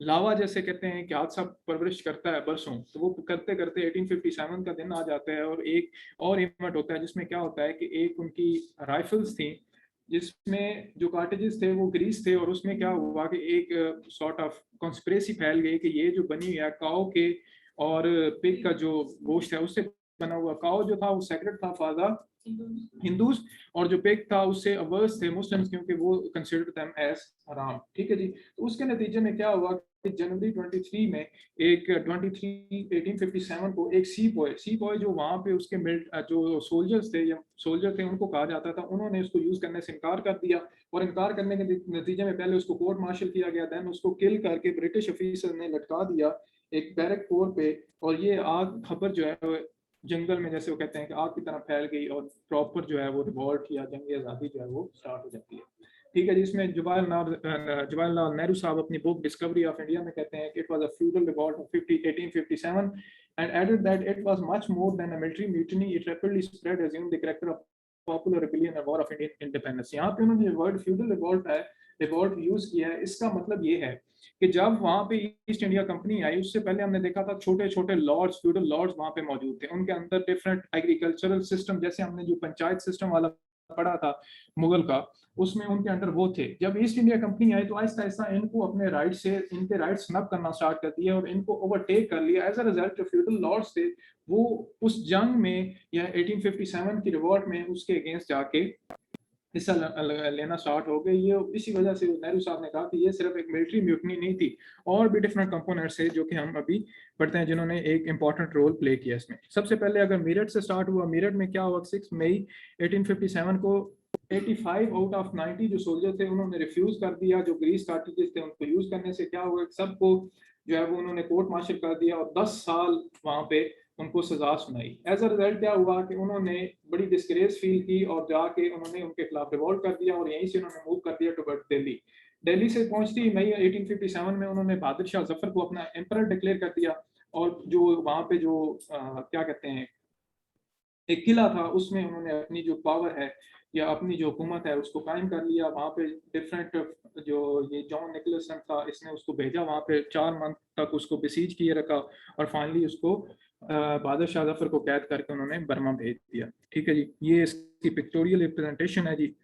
लावा जैसे कहते हैं कि हादसा परवरिश करता है बरसों, तो वो करते करते 1857 का दिन आ जाता है, और एक और इवेंट होता है जिसमें क्या होता है कि एक उनकी राइफल्स थी जिसमें जो कार्टेजेस थे वो ग्रीस थे, और उसमें क्या हुआ कि एक सॉर्ट ऑफ कॉन्स्पिरेसी फैल गई कि ये जो बनी हुई है काओ के और पिग का जो गोश्त है उससे बना हुआ, काओ जो था वो सेक्रेट था फादर हिंदूज, और जो पिग था उससे अवर्स थे मुस्लिम्स, क्योंकि वो कंसिडर्ड देम एज हराम, ठीक है जी। तो उसके नतीजे में क्या हुआ कि जनवरी 23 में एक 1857 को एक सी बॉय जो वहां पे उसके जो सोल्जर्स थे या सोल्जर थे उनको कहा जाता था, उन्होंने उसको यूज करने से इनकार कर दिया, और इनकार करने के नतीजे में पहले उसको कोर्ट मार्शल किया गया, देन उसको किल करके ब्रिटिश ऑफिसर ने लटका दिया एक बैरक फोर पे, और ये आग खबर जो है जंगल में जैसे वो कहते हैं कि आग की तरह फैल गई, और प्रॉपर जो है वो रिवॉल्ट या जंग आज़ादी जो है वो स्टार्ट हो जाती है, ठीक है। जिसमें जवाहरलाल नेहरू साहब अपनी बुक डिस्कवरी ऑफ इंडिया में कहते हैं कि it was a feudal revolt of 1857 and added that it was much more than a military mutiny. It rapidly spread, assumed the character of popular rebellion and war of Indian independence. यहाँ पे उन्होंने word feudal revolt है, revolt use किया है। इसका मतलब ये है कि जब वहां पे ईस्ट इंडिया कंपनी आई उससे पहले हमने देखा था छोटे छोटे लॉर्ड्स, फ्यूडल लॉर्ड्स वहां पे मौजूद थे, उनके अंदर डिफरेंट एग्रीकल्चरल सिस्टम, जैसे हमने जो पंचायत सिस्टम वाला पढ़ा था मुगल का, उसमें उनके अंडर वो थे। जब ईस्ट इंडिया कंपनी आई तो आहिस्ता आहिस्ता इनको अपने राइट से इनके राइट स्नब करना स्टार्ट कर दिया और इनको ओवरटेक कर लिया। एज अ रिजल्ट जो फ्यूडल लॉर्ड्स थे वो उस जंग में या 1857 की रिवॉल्ट में उसके अगेंस्ट जाके हिस्सा लेना स्टार्ट हो गए। ये इसी वजह से नेहरू साहब ने कहा कि ये सिर्फ एक मिलिट्री म्यूटनी नहीं थी, और भी डिफरेंट कंपोनेंट्स है जो कि हम अभी पढ़ते हैं जिन्होंने एक इंपॉर्टेंट रोल प्ले किया इसमें। सबसे पहले अगर मेरठ से स्टार्ट हुआ, मेरठ में क्या हुआ 6 मई 1857 को 85 आउट ऑफ 90 जो सोल्जर थे उन्होंने रिफ्यूज कर दिया, जो ग्रीस कार्टिजेस थे उनको यूज करने से क्या हुआ सबको जो है वो उन्होंने कोर्ट मार्शल कर दिया और 10 साल वहां पे उनको सजा सुनाई। एज अ रिजल्ट क्या हुआ कि उन्होंने बड़ी डिस्ग्रेस फील की और जाके उन्होंने उनके खिलाफ रिवॉल्ट कर दिया और यहीं से उन्होंने मूव कर दिया टुवर्ड दिल्ली। दिल्ली से पहुंचती मई 1857 में उन्होंने बहादुर शाह जफर को अपना एम्परर डिक्लेयर कर दिया, और जो वहां पे जो क्या कहते हैं एक किला था उसमें उन्होंने अपनी जो पावर है या अपनी जो हुकूमत है उसको कायम कर लिया। वहाँ पे डिफरेंट जो ये जॉन निकलसन था इसने उसको भेजा वहाँ पे, 4 मंथ तक उसको बिसीज किए रखा, और फाइनली उसको बहादुर शाह जफर को कैद करके उन्होंने बर्मा भेज दिया, ठीक है जी। ये इसकी पिक्टोरियल रिप्रेजेंटेशन है जी।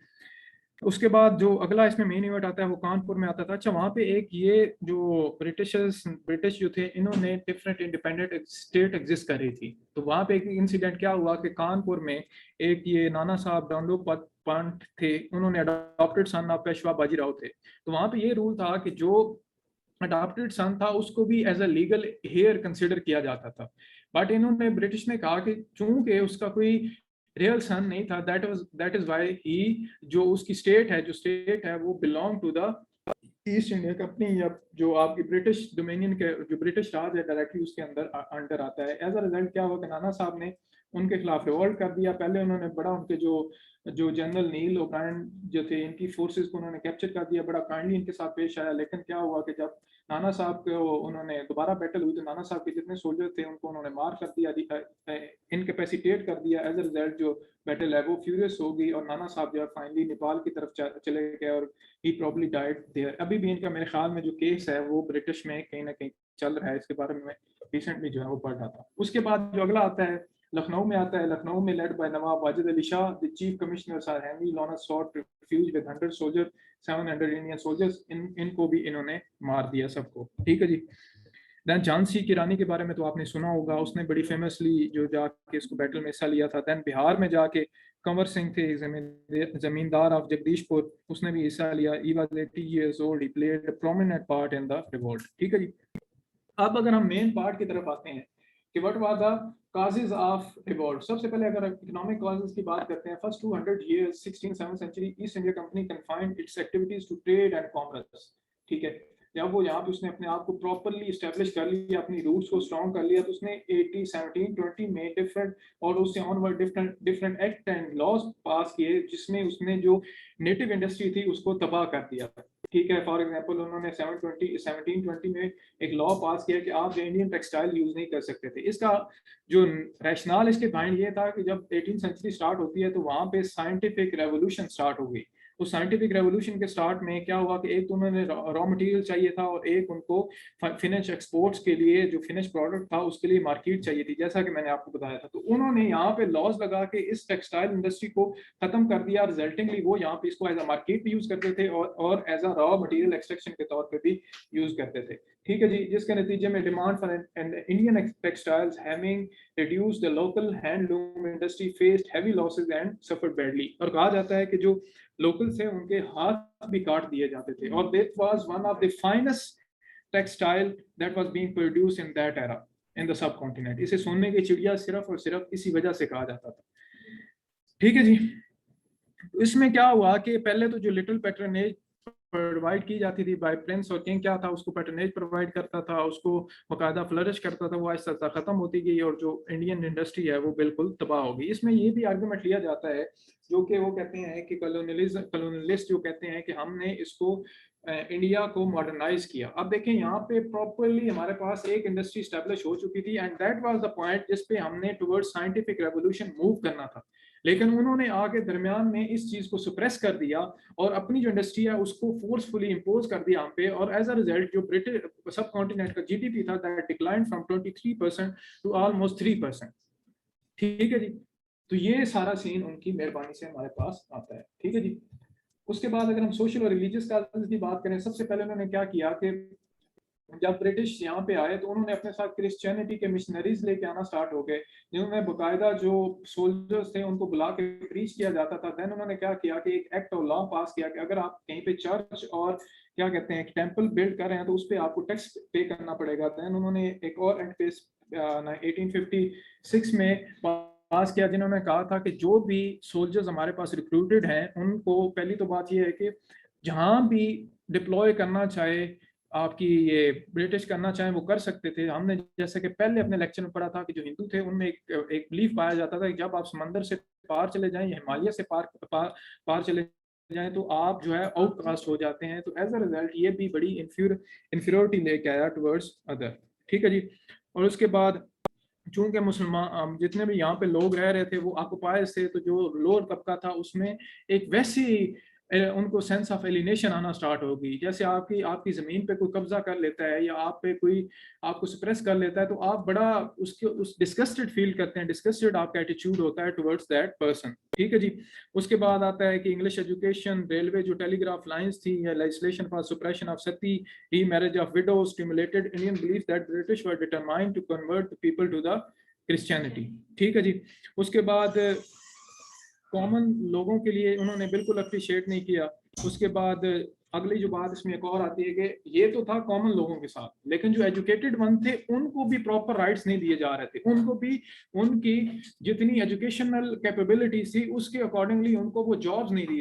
उसके बाद जो अगला इसमें मेन इवेंट आता है वो कानपुर में आता था। अच्छा, वहाँ पे एक ये जो ब्रिटिश जो थे इन्होंने डिफरेंट इंडिपेंडेंट स्टेट एग्जिस्ट कर रही थी, तो वहाँ पे एक इंसिडेंट क्या हुआ कि कानपुर में एक ये नाना साहब डांडो पंत थे, उन्होंने adopted son of Peshwa Bajirao थे। तो वहाँ पे ये रूल था कि जो अडॉप्टेड सन था उसको भी as a legal heir consider किया जाता था, बट इन्होंने ब्रिटिश ने कहा कि चूंकि उसका कोई रियल सन नहीं था, दैट इज वाई ही जो उसकी स्टेट है, जो स्टेट है वो belong to the East India company, या जो आपकी ब्रिटिश डोमिनियन के जो ब्रिटिश राज है डायरेक्टली उसके अंदर अंडर आता है। एज अ रिजल्ट क्या हुआ कि नाना साहब ने उनके खिलाफ रिवॉल्ट कर दिया। पहले उन्होंने बड़ा उनके जो जनरल नील ओब्रायन जो थे, इनकी फोर्सेस को उन्होंने कैप्चर कर दिया, बड़ा काइंडली इनके साथ पेश आया। लेकिन क्या हुआ कि जब नाना साहब को उन्होंने दोबारा बैटल हुई तो नाना साहब के जितने सोल्जर थे उनको उन्होंने मार कर दिया, इनकेपेसिटेट कर दिया। एज अ रिजल्ट जो बैटल है वो फ्यूरियस हो गई और नाना साहब जो है फाइनली नेपाल की तरफ चले गए और ही प्रॉब्ली डाइड देयर। अभी भी इनका मेरे ख्याल में जो केस है वो ब्रिटिश में कहीं ना कहीं चल रहा है, इसके बारे में रिसेंटली जो है वो पढ़ रहा था। उसके बाद जो अगला आता है लखनऊ में आता है। लखनऊ में led by Nawab Wajid Ali Shah, the chief commissioner sir Henry Lawrence sought refuge with 100 soldier, 700 Indian soldiers. इनको भी इन्होंने मार दिया सबको, ठीक है जी। देन झांसी की रानी के बारे में तो आपने सुना होगा, उसने बड़ी फेमसली जो जाके इसको बैटल में हिस्सा लिया था। देन बिहार में जाके कंवर सिंह थे जमींदार ऑफ जगदीशपुर, उसने भी हिस्सा लिया। He was 80 years old, he played a prominent part in the revolt, ठीक है जी। अब अगर हम मेन पार्ट की तरफ आते हैं कि what was the causes of revolt. सबसे पहले अगर इकोनॉमिक कॉजेज की बात करते हैं, first 200 years 16th 7th century East India company confined its activities to trade and commerce, ठीक है। जब वो यहाँ पे उसने अपने आप को प्रॉपरली इस्टेब्लिश कर लिया, अपनी रूट्स को स्ट्रॉन्ग कर लिया, तो उसने 80 1720 में डिफरेंट और उससे onward different act and laws pass किए जिसमें उसने जो नेटिव इंडस्ट्री थी उसको तबाह कर दिया, ठीक है। फॉर एग्जांपल उन्होंने 1720 में एक लॉ पास किया कि आप इंडियन टेक्सटाइल यूज नहीं कर सकते थे। इसका जो रैशनल इसके बिहाइंड ये था कि जब 18th सेंचुरी स्टार्ट होती है तो वहां पे साइंटिफिक रेवोल्यूशन स्टार्ट हो गई। उस साइंटिफिक रेवोल्यूशन के स्टार्ट में क्या हुआ कि एक तो उन्होंने रॉ मटेरियल चाहिए था और एक उनको फिनिश एक्सपोर्ट्स के लिए जो फिनिश प्रोडक्ट था उसके लिए मार्केट चाहिए थी, जैसा कि मैंने आपको बताया था। तो उन्होंने यहाँ पे लॉज लगा के इस टेक्सटाइल इंडस्ट्री को खत्म कर दिया। रिजल्टिंगली वो यहाँ पे इसको एज अ मार्केट भी यूज करते थे और as a raw material extraction के तौर पे भी यूज करते थे, ठीक है जी। जिसके नतीजे में demand for Indian textiles having reduced the local handloom industry faced heavy losses and suffered badly। और कहा जाता है कि जो लोकल थे उनके हाथ भी काट दिए जाते थे। और that was one of the finest textile that was being produced in that era in the subcontinent। इसे सोने की चिड़िया सिर्फ और सिर्फ इसी वजह से कहा जाता था, ठीक है जी। इसमें क्या हुआ कि पहले तो जो लिटिल पैटर्नेज प्रोवाइड की जाती थी बाय प्रिंस और किंग, क्या था उसको पैटर्नेज प्रोवाइड करता था, उसको बाकायदा फ्लरिश करता था, वो आहिस्ता आहिस्ता खत्म होती गई और जो इंडियन इंडस्ट्री है वो बिल्कुल तबाह हो गई। इसमें ये भी आर्गुमेंट लिया जाता है जो कि वो कहते हैं कि कॉलोनियलिस्ट जो कहते हैं कि हमने इसको इंडिया को मॉडर्नाइज किया। अब देखें यहाँ पे प्रॉपरली हमारे पास एक इंडस्ट्री स्टैब्लिश हो चुकी थी and that was the point जिस पे हमने टुवर्ड्स साइंटिफिक रेवोल्यूशन मूव करना था। लेकिन उन्होंने आगे दरमियान में इस चीज को सप्रेस कर दिया और अपनी जो इंडस्ट्री है उसको फोर्सफुली इंपोज कर दिया हम पे। और एज अ रिजल्ट जो ब्रिटिश सब कॉन्टिनेंट का जीडीपी था that decline from 23% to almost 3%, ठीक है जी। तो ये सारा सीन उनकी मेहरबानी से हमारे पास आता है, ठीक है जी। उसके बाद अगर हम सोशल और रिलीजियस काजेस की बात करें, सबसे पहले उन्होंने क्या किया कि जब ब्रिटिश यहाँ पे आए तो उन्होंने अपने साथ क्रिश्चियनिटी के मिशनरीज लेके आना स्टार्ट हो गए, जिन्होंने बाकायदा जो सोल्जर्स थे उनको बुला के प्रीच किया जाता था। देन उन्होंने क्या किया कि एक एक्ट और लॉ पास किया कि अगर आप कहीं पे चर्च और क्या कहते हैं टेम्पल बिल्ड कर रहे हैं तो उस पर आपको टैक्स पे करना पड़ेगा। देन उन्होंने एक और एक्ट पे 1856 में पास किया जिन्होंने कहा था कि जो भी सोल्जर्स हमारे पास रिक्रूटेड हैं उनको पहली तो बात यह है कि जहां भी डिप्लॉय करना चाहे आपकी ये ब्रिटिश करना चाहे वो कर सकते थे। हमने जैसे कि पहले अपने लेक्चर में पढ़ा था कि जो हिंदू थे उनमें एक बिलीफ पाया जाता था कि जब आप समंदर से पार चले जाएं या हिमालय से पार चले जाएं तो आप जो है आउटकास्ट हो जाते हैं। तो एज अ रिजल्ट ये भी बड़ी इंफीरियोरिटी लेके आया टुवर्ड्स अदर, ठीक है जी। और उसके बाद चूंकि मुसलमान जितने भी यहाँ पे लोग रह रहे थे वो ऑक्युपायर्स थे, तो जो लोअर तबका था उसमें एक वैसी उनको सेंस ऑफ एलिनेशन आना स्टार्ट होगी। जैसे आपकी जमीन पे कोई कब्जा कर लेता है या आप पे कोई आपको सप्रेस कर लेता है तो आप बड़ा उस डिस्गस्टेड फील करते हैं, डिस्गस्टेड आपका एटीट्यूड होता है टुवर्ड्स दैट पर्सन, ठीक है जी। उसके बाद आता है कि इंग्लिश एजुकेशन, रेलवे जो टेलीग्राफ लाइंस थी या legislation for suppression of sati, remarriage of widows stimulated Indian belief that British were determined to convert the people to the Christianity, ठीक है जी। उसके बाद कॉमन लोगों के लिए उन्होंने बिल्कुल अप्रिशिएट नहीं किया उसके बाद अगली जो बात इसमें एक और आती है कि ये तो था कॉमन लोगों के साथ, लेकिन जो एजुकेटेड वन थे उनको भी प्रॉपर राइट्स नहीं दिए जा रहे थे, उनको भी उनकी जितनी एजुकेशनल कैपेबिलिटीज थी उसके अकॉर्डिंगली उनको वो जॉब्स नहीं दी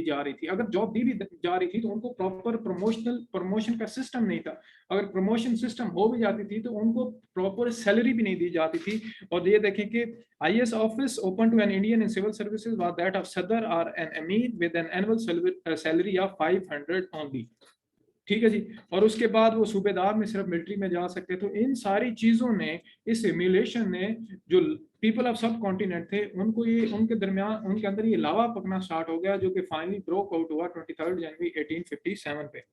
जा रही थी। अगर जॉब दी भी जा रही थी तो उनको प्रॉपर प्रमोशन का सिस्टम नहीं था। अगर प्रमोशन सिस्टम हो भी जाती थी तो उनको प्रॉपर सैलरी भी नहीं दी जाती थी। और ये देखें कि IAS office open to an Indian in civil services was that of Sadr or an Amir with an annual salary of 500 only। ठीक है जी। और उसके बाद वो सूबेदार में सिर्फ मिलिट्री में जा सकते। तो इन सारी चीजों ने, इस सिमुलेशन ने जो पीपल ऑफ सब कॉन्टिनेंट थे उनको ये उनके दरमियान उनके अंदर ये लावा पकना स्टार्ट हो गया, जो कि फाइनली ब्रोक आउट हुआ 23 जनवरी 1857 पे।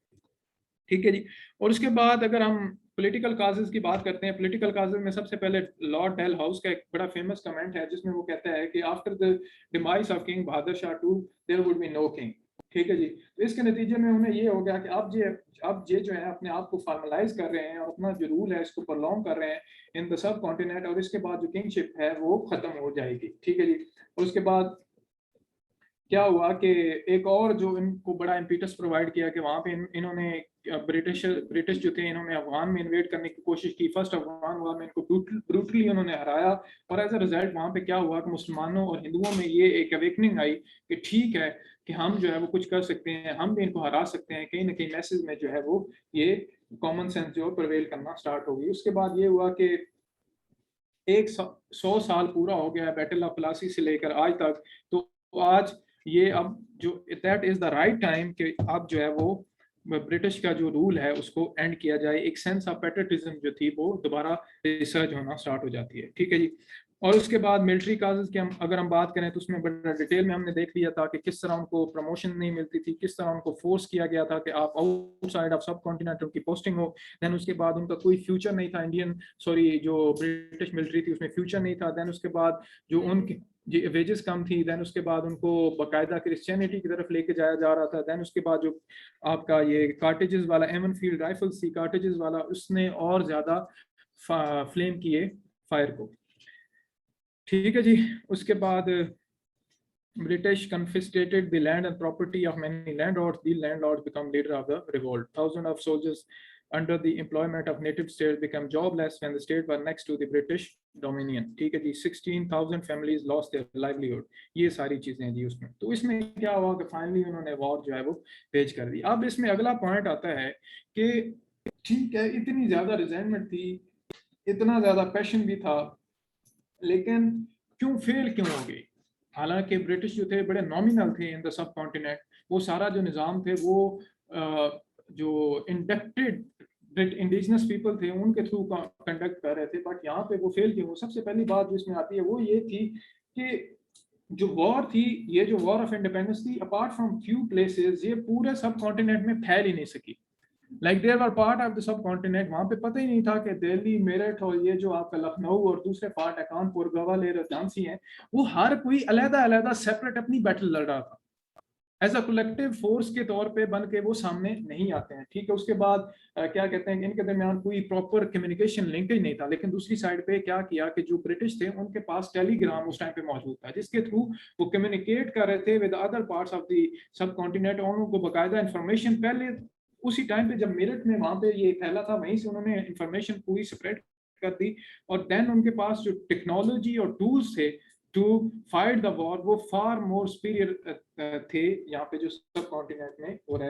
ठीक है जी। और उसके बाद अगर हम पॉलिटिकल काजेज की बात करते हैं, पॉलिटिकल काजेज में सबसे पहले लॉर्ड डेल हाउस का एक बड़ा फेमस कमेंट है जिसमें वो कहता है कि after the demise of king Bahadur Shah to there would be no king. ठीक है जी। तो इसके नतीजे में उन्हें ये हो गया कि अब ये जो है अपने आप को फॉर्मलाइज कर रहे हैं और अपना जो रूल है इसको प्रॉन्ग कर रहे हैं इन द सब कॉन्टिनेंट, और इसके बाद जो किंगशिप है वो खत्म हो जाएगी। ठीक है जी। और उसके बाद क्या हुआ कि एक और जो इनको बड़ा इम्पीटस प्रोवाइड किया कि वहाँ पे इन्होंने ब्रिटिश जो थे इन्होंने अफगान में इन्वेड करने की कोशिश की। फर्स्ट अफगान हुआ में इनको ब्रूटली उन्होंने हराया, और एज अ रिजल्ट वहाँ पे क्या हुआ कि मुसलमानों और हिंदुओं में ये एक अवेकनिंग आई कि ठीक है कि हम जो है वो कुछ कर सकते हैं, हम भी इनको हरा सकते हैं। कहीं ना कहीं मैसेज में जो है वो ये कॉमन सेंस जो प्रवेल करना स्टार्ट हो गई। उसके बाद ये हुआ कि 100 साल पूरा हो गया बैटल ऑफ प्लासी से लेकर आज तक। तो आज ये अब जो that is the right time कि अब जो है वो ब्रिटिश का जो रूल है उसको एंड किया जाए। एक सेंस ऑफ पैट्रियटिज्म जो थी वो दोबारा रिसर्च होना स्टार्ट हो जाती है। ठीक है जी। और उसके बाद मिलिट्री काजेज की अगर हम बात करें तो उसमें बड़ा डिटेल में हमने देख लिया था कि किस तरह उनको प्रमोशन नहीं मिलती थी, किस तरह उनको फोर्स किया गया था कि आप आउटसाइड ऑफ सब कॉन्टिनेंट उनकी पोस्टिंग हो। देन उसके बाद उनका कोई फ्यूचर नहीं था, जो ब्रिटिश मिलिट्री थी उसमें फ्यूचर नहीं था। देन उसके बाद जो उनकी वेजेस कम थी, देन उसके बाद उनको बाकायदा क्रिश्चियनिटी की तरफ लेके जाया जा रहा था। देन उसके बाद जो आपका ये कार्टेजेस वाला एमन फील्ड राइफल्स थी कार्टेजेस वाला, उसने और ज्यादा फ्लेम किए फायर को। ठीक है जी। उसके बाद British confiscated the land and property of many landlords. The landlords become leader of the revolt. Thousands of soldiers under the employment of native states became jobless when the state were next to the British dominion. ठीक है जी। 16,000 families lost their livelihood. ये सारी चीजें हैं जी उसमें। तो इसमें क्या हुआ कि फाइनली उन्होंने वॉर जो है वो पेश कर दी। अब इसमें अगला पॉइंट आता है कि ठीक है इतनी ज्यादा रिजेंटमेंट थी, इतना ज्यादा पैशन भी था, लेकिन क्यों हो गई। हालांकि ब्रिटिश जो थे बड़े नॉमिनल थे इन द सब कॉन्टिनेंट, वो सारा जो निज़ाम थे वो जो इंडक्टेड इंडिजिनस पीपल थे उनके थ्रू कंडक्ट कर रहे थे, बट यहाँ पे वो फेल किए। वो सबसे पहली बात जो इसमें आती है वो ये थी कि जो वॉर थी, ये जो वॉर ऑफ इंडिपेंडेंस थी, अपार्ट फ्रॉम फ्यू प्लेसेस ये पूरे सब कॉन्टिनेंट में फैल ही नहीं सकी। Like there were part of the subcontinent, वहां पे पता ही नहीं था कि दिल्ली मेरठ और ये जो आपका लखनऊ और दूसरे पार्ट है कानपुर ग्वालियर और झांसी हैं, वो हर कोई अलग अलग सेपरेट अपनी बैटल लड़ रहा था। एज अ कलेक्टिव फोर्स के तौर पे बन के वो सामने नहीं आते हैं। ठीक है। उसके बाद क्या कहते हैं कि इनके दरमियान कोई प्रॉपर कम्युनिकेशन लिंकेज नहीं था। लेकिन दूसरी साइड पे क्या किया कि जो ब्रिटिश थे उनके पास टेलीग्राम उस टाइम पे मौजूद था, जिसके थ्रू वो कम्युनिकेट कर रहे थे with other parts of the सब कॉन्टिनेंट। और उनको बाकायदा इंफॉर्मेशन पहले उसी टाइम पे जब मेरठ में वहां पे ये फैला था वहीं से उन्होंने इंफॉर्मेशन पूरी स्प्रेड कर दी। और देन उनके पास जो टेक्नोलॉजी और टूल्स थे टू फाइट द वॉर वो फार मोर सुपीरियर थे यहाँ पे जो सब कॉन्टिनेंट में हो रहा है।